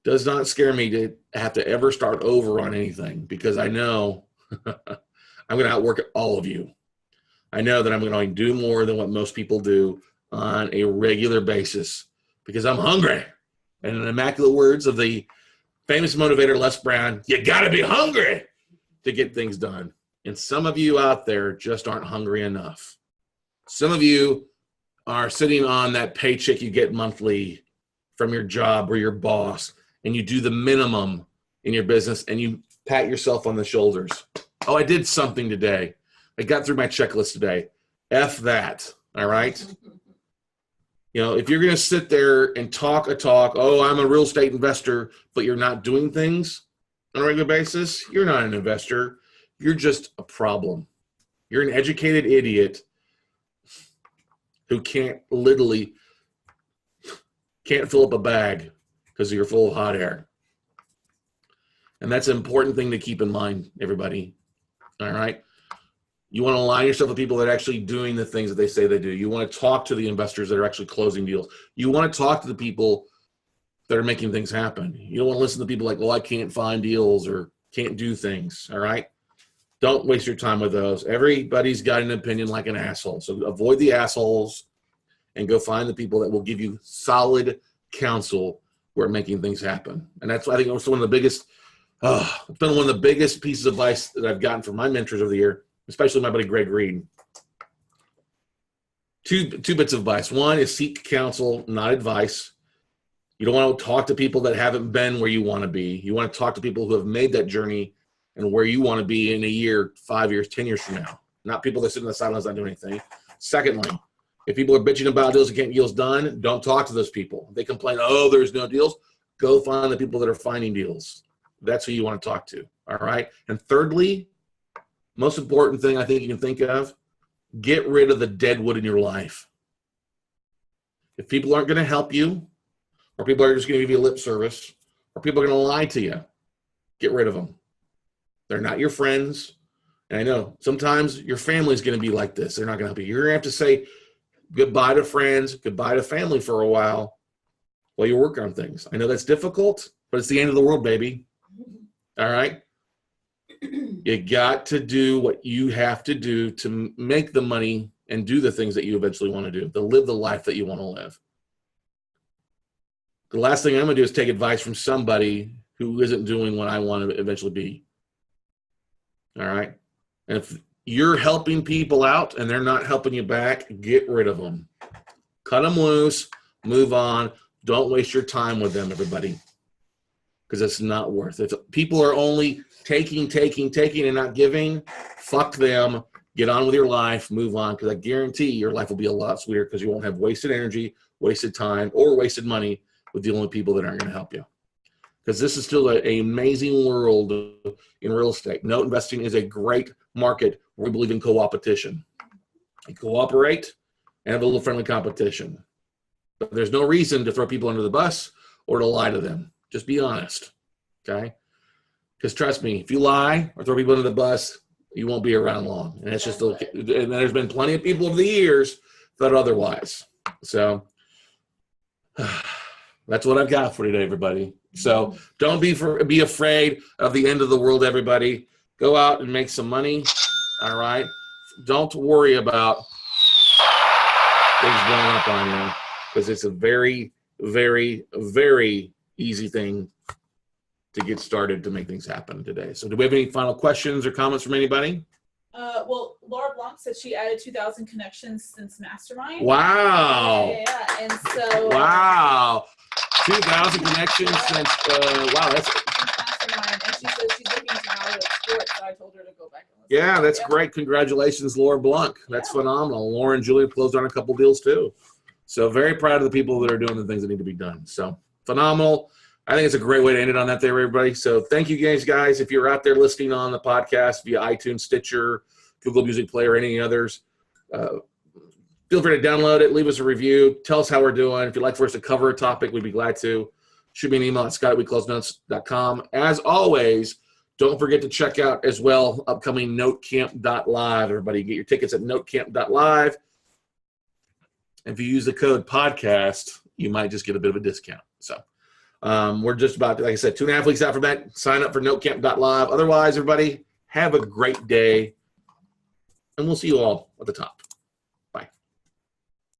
Does not scare me to have to ever start over on anything, because I know I'm going to outwork all of you. I know that I'm going to do more than what most people do on a regular basis because I'm hungry. And in the immaculate words of the famous motivator Les Brown, you got to be hungry to get things done. And some of you out there just aren't hungry enough. Some of you are sitting on that paycheck you get monthly from your job or your boss, and you do the minimum in your business and you pat yourself on the shoulders. Oh, I did something today. I got through my checklist today. F that, all right? If you're going to sit there and talk a talk, oh, I'm a real estate investor, but you're not doing things, on a regular basis, you're not an investor. You're just a problem. You're an educated idiot who can't fill up a bag because you're full of hot air. And that's an important thing to keep in mind, everybody. All right? You want to align yourself with people that are actually doing the things that they say they do. You want to talk to the investors that are actually closing deals. You want to talk to the people that are making things happen. You don't want to listen to people like, well, I can't find deals or can't do things, all right? Don't waste your time with those. Everybody's got an opinion like an asshole. So avoid the assholes and go find the people that will give you solid counsel where making things happen. And that's, I think, also one of the biggest, it's been one of the biggest pieces of advice that I've gotten from my mentors over the year, especially my buddy Greg Reed. Two bits of advice. One is seek counsel, not advice. You don't want to talk to people that haven't been where you want to be. You want to talk to people who have made that journey and where you want to be in a year, 5 years, 10 years from now. Not people that sit in the sidelines not doing anything. Secondly, if people are bitching about deals and getting deals done, don't talk to those people. They complain, oh, there's no deals. Go find the people that are finding deals. That's who you want to talk to, all right? And thirdly, most important thing I think you can think of, get rid of the dead wood in your life. If people aren't going to help you, or people are just going to give you lip service, or people are going to lie to you, get rid of them. They're not your friends. And I know sometimes your family's going to be like this. They're not going to help you. You're going to have to say goodbye to friends, goodbye to family for a while you work on things. I know that's difficult, but it's the end of the world, baby. All right? You got to do what you have to do to make the money and do the things that you eventually want to do, to live the life that you want to live. The last thing I'm going to do is take advice from somebody who isn't doing what I want to eventually be. All right? And if you're helping people out and they're not helping you back, get rid of them. Cut them loose, move on. Don't waste your time with them, everybody, because it's not worth it. If people are only taking and not giving, fuck them. Get on with your life, move on, because I guarantee your life will be a lot sweeter because you won't have wasted energy, wasted time, or wasted money with dealing with people that aren't going to help you. Because this is still an amazing world in real estate. Note investing is a great market where we believe in co-opetition. You cooperate and have a little friendly competition. But there's no reason to throw people under the bus or to lie to them. Just be honest, okay? Because trust me, if you lie or throw people under the bus, you won't be around long. And it's just, and there's been plenty of people over the years that otherwise. So that's what I've got for today, everybody. So don't be afraid of the end of the world, everybody. Go out and make some money, all right? Don't worry about things blowing up on you because it's a very, very, very easy thing to get started to make things happen today. So do we have any final questions or comments from anybody? Well, Laura Blanc said she added 2,000 connections since Mastermind. Wow. Yeah. And so. Wow. 2,000 connections since, wow, that's. Mastermind, and she said she's looking to how to export, so I told her to go back and listen. Yeah, that's great. Congratulations, Laura Blanc. That's phenomenal. Laura and Julia closed on a couple deals too. So very proud of the people that are doing the things that need to be done. So phenomenal. I think it's a great way to end it on that there, everybody. So thank you guys. If you're out there listening on the podcast via iTunes, Stitcher, Google Music Player, any others, feel free to download it, leave us a review, tell us how we're doing. If you'd like for us to cover a topic, we'd be glad to. Shoot me an email at scott@weclosenotes.com. As always, don't forget to check out as well upcoming notecamp.live. Everybody get your tickets at notecamp.live. If you use the code podcast, you might just get a bit of a discount. So we're just about, like I said, 2.5 weeks out from that. Sign up for notecamp.live. Otherwise, everybody, have a great day. And we'll see you all at the top.